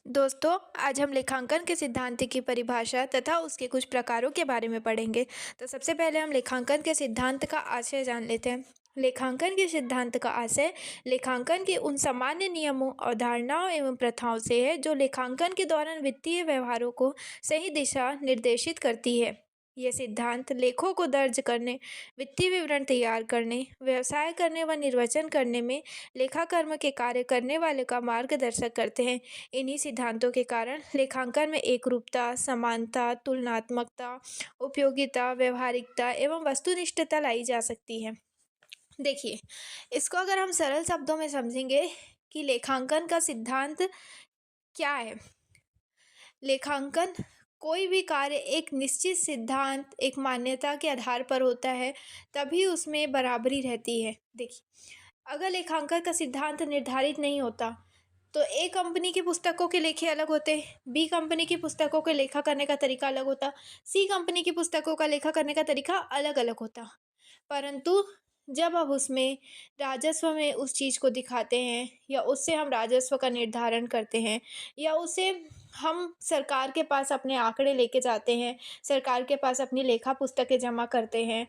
दोस्तों, आज हम लेखांकन के सिद्धांत की परिभाषा तथा उसके कुछ प्रकारों के बारे में पढ़ेंगे। तो सबसे पहले हम लेखांकन के सिद्धांत का आशय जान लेते हैं। लेखांकन के सिद्धांत का आशय लेखांकन के उन सामान्य नियमों, अवधारणाओं एवं प्रथाओं से है जो लेखांकन के दौरान वित्तीय व्यवहारों को सही दिशा निर्देशित करती है। ये सिद्धांत लेखों को दर्ज करने, वित्तीय विवरण तैयार करने, व्यवसाय करने व निर्वचन करने में लेखाकर्म के कार्य करने वाले का मार्गदर्शक करते हैं। इन्हीं सिद्धांतों के कारण लेखांकन में एकरूपता, समानता, तुलनात्मकता, उपयोगिता, व्यावहारिकता एवं वस्तुनिष्ठता लाई जा सकती है। देखिए, इसको अगर हम सरल शब्दों में समझेंगे कि लेखांकन का सिद्धांत क्या है? लेखांकन कोई भी कार्य एक निश्चित सिद्धांत, एक मान्यता के आधार पर होता है, तभी उसमें बराबरी रहती है। देखिए, अगर लेखांकन का सिद्धांत निर्धारित नहीं होता, तो ए कंपनी की पुस्तकों के लेखे अलग होते, बी कंपनी की पुस्तकों के लेखा करने का तरीका अलग होता, सी कंपनी की पुस्तकों का लेखा करने का तरीका अलग-अलग होता। परंतु जब अब उसमें राजस्व में उस चीज़ को दिखाते हैं या उससे हम राजस्व का निर्धारण करते हैं या उसे हम सरकार के पास अपने आंकड़े लेके जाते हैं, सरकार के पास अपनी लेखा पुस्तकें जमा करते हैं,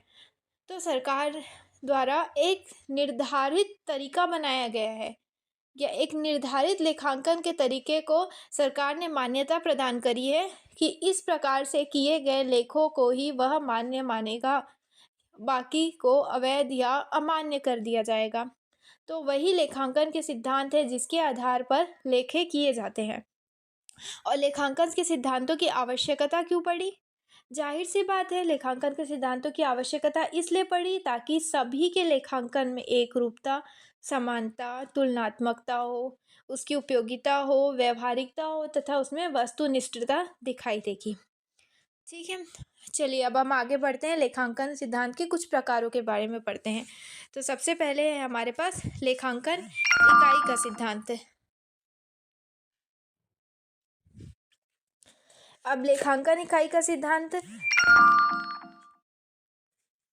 तो सरकार द्वारा एक निर्धारित तरीका बनाया गया है या एक निर्धारित लेखांकन के तरीके को सरकार ने मान्यता प्रदान करी है कि इस प्रकार से किए गए लेखों को ही वह मान्य मानेगा, बाकी को अवैध या अमान्य कर दिया जाएगा। तो वही लेखांकन के सिद्धांत है जिसके आधार पर लेखे किए जाते हैं। और लेखांकन के सिद्धांतों की आवश्यकता क्यों पड़ी? ज़ाहिर-सी बात है, लेखांकन के सिद्धांतों की आवश्यकता इसलिए पड़ी ताकि सभी के लेखांकन में एकरूपता, समानता, तुलनात्मकता हो, उसकी उपयोगिता हो, व्यावहारिकता हो तथा उसमें वस्तुनिष्ठता दिखाई देगी। ठीक है? चलिए अब हम आगे बढ़ते हैं, लेखांकन सिद्धांत के कुछ प्रकारों के बारे में पढ़ते हैं। तो सबसे पहले है हमारे पास लेखांकन इकाई का सिद्धांत। अब लेखांकन इकाई का सिद्धांत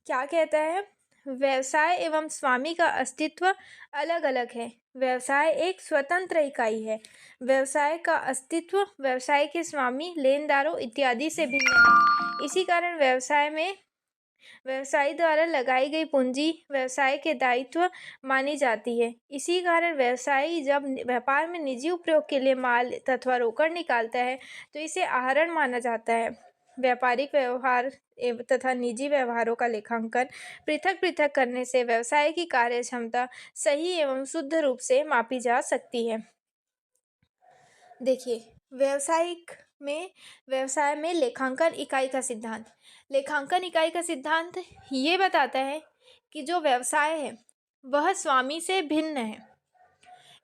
क्या कहता है? व्यवसाय एवं स्वामी का अस्तित्व अलग-अलग है। व्यवसाय एक स्वतंत्र इकाई है। व्यवसाय का अस्तित्व व्यवसाय के स्वामी, लेनदारों इत्यादि से भिन्न है। इसी कारण व्यवसाय में व्यवसायी द्वारा लगाई गई पूंजी व्यवसाय के दायित्व मानी जाती है। इसी कारण व्यवसायी जब व्यापार में निजी उपयोग के लिए माल तथा रोकड़ निकालता है, तो इसे आहरण माना जाता है। व्यापारिक व्यवहार तथा निजी व्यवहारों का लेखांकन पृथक-पृथक करने से व्यवसाय की कार्य क्षमता सही एवं शुद्ध रूप से मापी जा सकती है। देखिए, व्यवसाय में लेखांकन इकाई का सिद्धांत। लेखांकन इकाई का सिद्धांत ये बताता है कि जो व्यवसाय है, वह स्वामी से भिन्न है।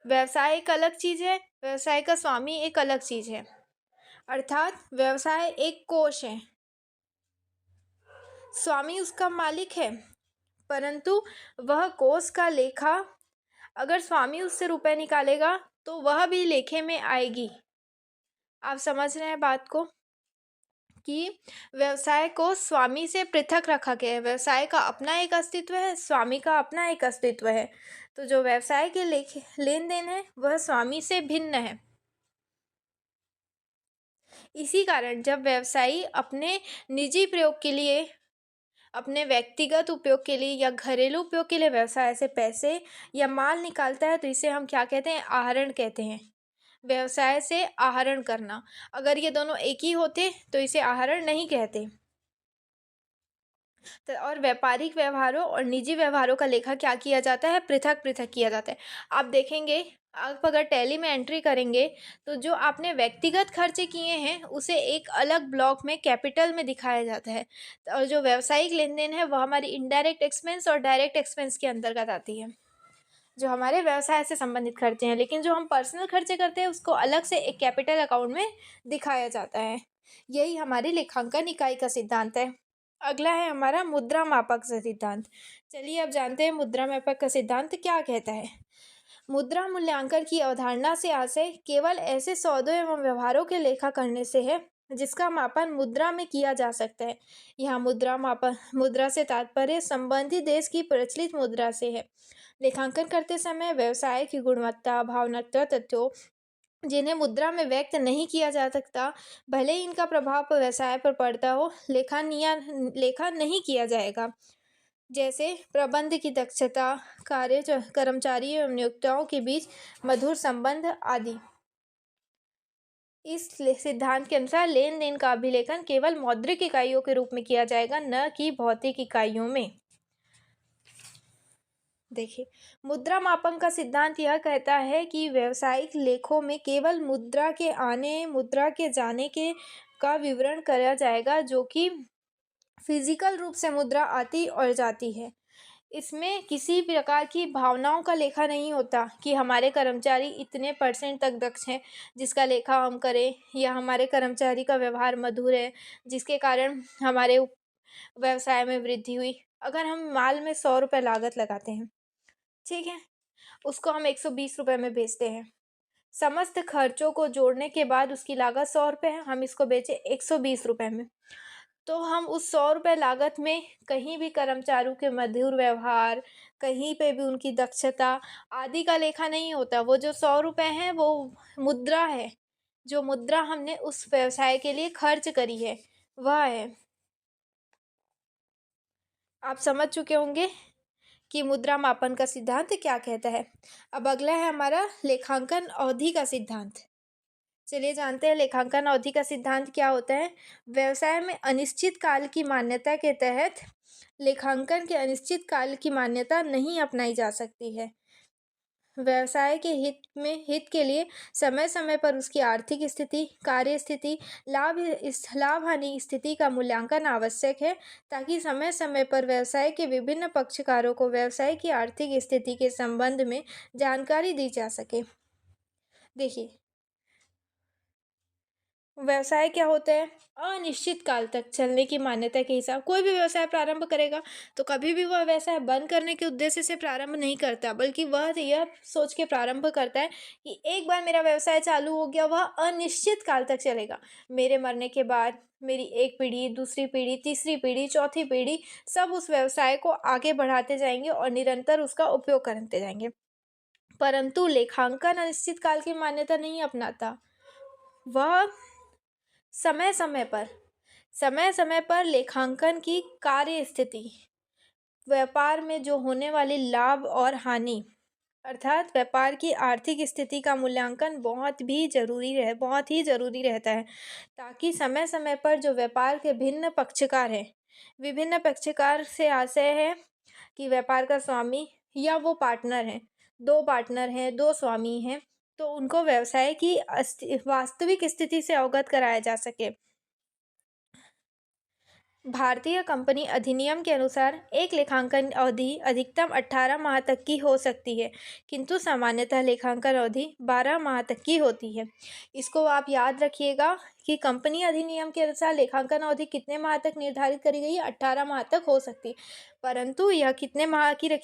व्यवसाय एक अलग चीज़ है, व्यवसाय का स्वामी एक अलग चीज़ है। अर्थात व्यवसाय एक कोष है, स्वामी उसका मालिक है, परंतु वह कोष का लेखा अगर स्वामी उससे रुपए निकालेगा, तो वह भी लेखे में आएगी। आप समझ रहे हैं बात को? कि व्यवसाय को स्वामी से पृथक रखा गया है। व्यवसाय का अपना एक अस्तित्व है, स्वामी का अपना एक अस्तित्व है। तो जो व्यवसाय के लेन देन है, वह स्वामी से भिन्न है। इसी कारण जब व्यवसायी अपने निजी प्रयोग के लिए, अपने व्यक्तिगत उपयोग के लिए या घरेलू उपयोग के लिए व्यवसाय से पैसे या माल निकालता है, तो इसे हम क्या कहते हैं? आहरण कहते हैं। व्यवसाय से आहरण करना। अगर ये दोनों एक ही होते तो इसे आहरण नहीं कहते। और व्यापारिक व्यवहारों और निजी व्यवहारों का लेखा क्या किया जाता है? पृथक-पृथक किया जाता है। आप देखेंगे, आप अगर टैली में एंट्री करेंगे, तो जो आपने व्यक्तिगत खर्चे किए हैं, उसे एक अलग ब्लॉक में कैपिटल में दिखाया जाता है और जो व्यावसायिक लेन-देन है, वह हमारी इनडायरेक्ट एक्सपेंस और डायरेक्ट एक्सपेंस के अंतर्गत आती है, जो हमारे व्यवसाय से संबंधित खर्चे हैं। लेकिन जो हम पर्सनल खर्चे करते हैं, उसको अलग से एक कैपिटल अकाउंट में दिखाया जाता है। यही हमारी लेखांकन इकाई का सिद्धांत है। अगला है हमारा मुद्रा मापक सिद्धांत। चलिए अब जानते हैं मुद्रा मापक का सिद्धांत क्या कहता है। मुद्रा मूल्यांकन की अवधारणा से आशय केवल ऐसे सौदों एवं व्यवहारों के लेखा करने से है जिसका मापन मुद्रा में किया जा सकता है। यहाँ मुद्रा से तात्पर्य संबंधित देश की प्रचलित मुद्रा से है। लेखांकन करते समय व्यवसाय की गुणवत्ता, भावनात्मक तथ्यों जिन्हें मुद्रा में व्यक्त नहीं किया जा सकता, भले ही इनका प्रभाव व्यवसाय पर पड़ता हो, लेखा नहीं किया जाएगा। जैसे प्रबंध की दक्षता, कर्मचारी एवं नियोक्ताओं के बीच मधुर संबंध आदि। इस सिद्धांत के अनुसार लेन देन का अभिलेखन केवल मौद्रिक इकाइयों के रूप में किया जाएगा, न कि भौतिक इकाइयों में। देखिए, मुद्रा मापन का सिद्धांत यह कहता है कि व्यावसायिक लेखों में केवल मुद्रा के आने, मुद्रा के जाने के का विवरण करा जाएगा, जो कि फिजिकल रूप से मुद्रा आती और जाती है। इसमें किसी प्रकार की भावनाओं का लेखा नहीं होता कि हमारे कर्मचारी इतने % तक दक्ष हैं, जिसका लेखा हम करें, या हमारे कर्मचारी का व्यवहार मधुर है, जिसके कारण हमारे व्यवसाय में वृद्धि हुई। अगर हम माल में 100 रुपये लागत लगाते हैं, ठीक है, उसको हम 120 रुपये में बेचते हैं। समस्त खर्चों को जोड़ने के बाद उसकी लागत 100 रुपये है, हम इसको बेचे 120 रुपये में। तो हम उस 100 रुपये लागत में कहीं भी कर्मचारियों के मधुर व्यवहार, कहीं पे भी उनकी दक्षता आदि का लेखा नहीं होता। वो जो 100 रुपये हैं वो मुद्रा है, जो मुद्रा हमने उस व्यवसाय के लिए खर्च करी है, वह है। आप समझ चुके होंगे कि मुद्रा मापन का सिद्धांत क्या कहता है। अब अगला है हमारा लेखांकन अवधि का सिद्धांत। चलिए जानते हैं लेखांकन अवधि का सिद्धांत क्या होता है। व्यवसाय में अनिश्चित काल की मान्यता के तहत लेखांकन के अनिश्चित काल की मान्यता नहीं अपनाई जा सकती है। व्यवसाय के हित के लिए समय समय पर उसकी आर्थिक स्थिति, कार्य स्थिति, लाभ हानि स्थिति का मूल्यांकन आवश्यक है, ताकि समय समय पर व्यवसाय के विभिन्न पक्षकारों को व्यवसाय की आर्थिक स्थिति के संबंध में जानकारी दी जा सके। देखिए, व्यवसाय क्या होता है, अनिश्चित काल तक चलने की मान्यता के हिसाब कोई भी व्यवसाय प्रारंभ करेगा तो कभी भी वह व्यवसाय बंद करने के उद्देश्य से प्रारंभ नहीं करता, बल्कि वह यह सोच के प्रारंभ करता है कि एक बार मेरा व्यवसाय चालू हो गया, वह अनिश्चित काल तक चलेगा। मेरे मरने के बाद मेरी एक पीढ़ी, दूसरी पीढ़ी, तीसरी पीढ़ी, चौथी पीढ़ी सब उस व्यवसाय को आगे बढ़ाते जाएंगे और निरंतर उसका उपयोग करते जाएंगे। परंतु लेखांकन अनिश्चित काल की मान्यता नहीं अपनाता। वह समय समय पर लेखांकन की कार्य स्थिति, व्यापार में जो होने वाली लाभ और हानि, अर्थात व्यापार की आर्थिक स्थिति का मूल्यांकन बहुत ही ज़रूरी रहता है, ताकि समय समय पर जो व्यापार के विभिन्न पक्षकार से आशय है कि व्यापार का स्वामी या वो पार्टनर हैं, 2 पार्टनर हैं, 2 स्वामी हैं, तो उनको व्यवसाय की वास्तविक स्थिति से अवगत कराया जा सके। भारतीय कंपनी अधिनियम के अनुसार एक लेखांकन अवधि अधिकतम 18 माह तक की हो सकती है, किंतु सामान्यतः लेखांकन अवधि 12 माह तक की होती है। इसको आप याद रखिएगा कि कंपनी अधिनियम के अनुसार लेखांकन अवधि कितने माह तक निर्धारित करी गई है, 18 माह तक हो सकती है, परंतु यह कितने माह की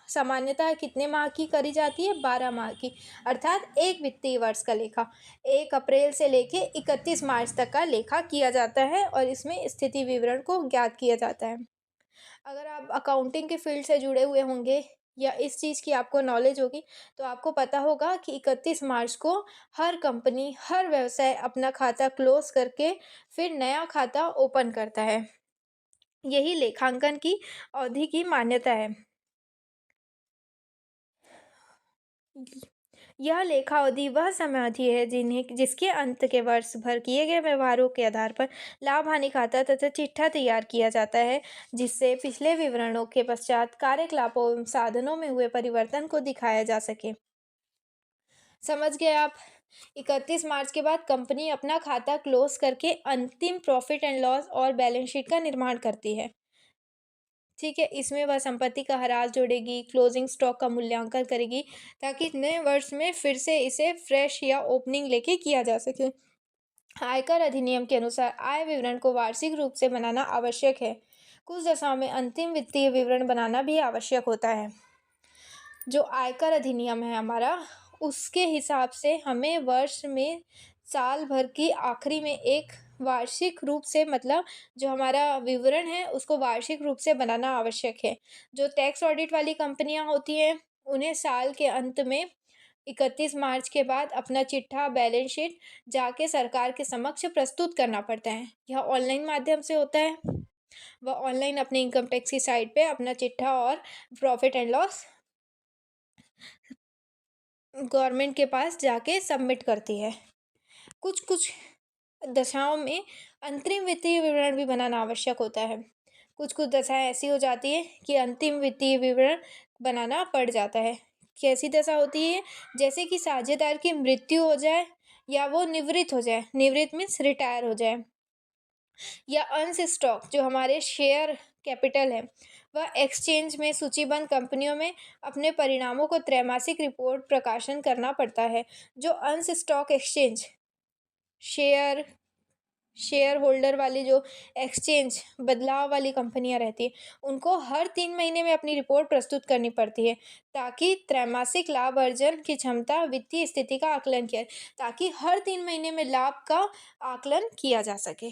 सामान्यतः कितने माह की करी जाती है, 12 माह की, अर्थात एक वित्तीय वर्ष का लेखा 1 अप्रैल से लेके 31 मार्च तक का लेखा किया जाता है और इसमें स्थिति विवरण को ज्ञात किया जाता है। अगर आप अकाउंटिंग के फील्ड से जुड़े हुए होंगे या इस चीज़ की आपको नॉलेज होगी, तो आपको पता होगा कि 31 मार्च को हर कंपनी, हर व्यवसाय अपना खाता क्लोज करके फिर नया खाता ओपन करता है। यही लेखांकन की अवधि की मान्यता है। यह लेखा अवधि वह समय अवधि है जिसके अंत के वर्ष भर किए गए व्यवहारों के आधार पर लाभ हानि खाता तथा चिट्ठा तैयार किया जाता है, जिससे पिछले विवरणों के पश्चात कार्यकलापों एवं साधनों में हुए परिवर्तन को दिखाया जा सके। समझ गए आप। 31 मार्च के बाद कंपनी अपना खाता क्लोज करके अंतिम प्रॉफिट एंड लॉस और बैलेंस शीट का निर्माण करती है, ठीक है। इसमें वह संपत्ति का हराज जोड़ेगी, क्लोजिंग स्टॉक का मूल्यांकन करेगी, ताकि नए वर्ष में फिर से इसे फ्रेश या ओपनिंग लेके किया जा सके। आयकर अधिनियम के अनुसार आय विवरण को वार्षिक रूप से बनाना आवश्यक है। कुछ दशाओं में अंतिम वित्तीय विवरण बनाना भी आवश्यक होता है। जो आयकर अधिनियम है हमारा, उसके हिसाब से हमें वर्ष में साल भर की आखिरी में एक वार्षिक रूप से, मतलब जो हमारा विवरण है उसको वार्षिक रूप से बनाना आवश्यक है। जो टैक्स ऑडिट वाली कंपनियां होती हैं, उन्हें साल के अंत में 31 मार्च के बाद अपना चिट्ठा बैलेंस शीट जाके सरकार के समक्ष प्रस्तुत करना पड़ता है। यह ऑनलाइन माध्यम से होता है। वह ऑनलाइन अपने इनकम टैक्स की साइट पे अपना चिट्ठा और प्रॉफिट एंड लॉस गवर्नमेंट के पास जाके सबमिट करती है। कुछ कुछ दशाओं में अंतरिम वित्तीय विवरण भी बनाना आवश्यक होता है। कुछ कुछ दशाएं ऐसी हो जाती है कि अंतिम वित्तीय विवरण बनाना पड़ जाता है। कैसी दशा होती है? जैसे कि साझेदार की मृत्यु हो जाए या वो निवृत्त हो जाए। निवृत्त मीन्स रिटायर हो जाए, या अंश स्टॉक जो हमारे शेयर कैपिटल है वह एक्सचेंज में सूचीबद्ध कंपनियों में अपने परिणामों को त्रैमासिक रिपोर्ट प्रकाशन करना पड़ता है। जो अंश stock exchange share share holder वाली जो एक्सचेंज बदलाव वाली कंपनियां रहती हैं उनको हर 3 महीने में अपनी रिपोर्ट प्रस्तुत करनी पड़ती है, ताकि त्रैमासिक लाभ अर्जन की क्षमता वित्तीय स्थिति का आकलन किया, ताकि हर 3 महीने में लाभ का आकलन किया जा सके।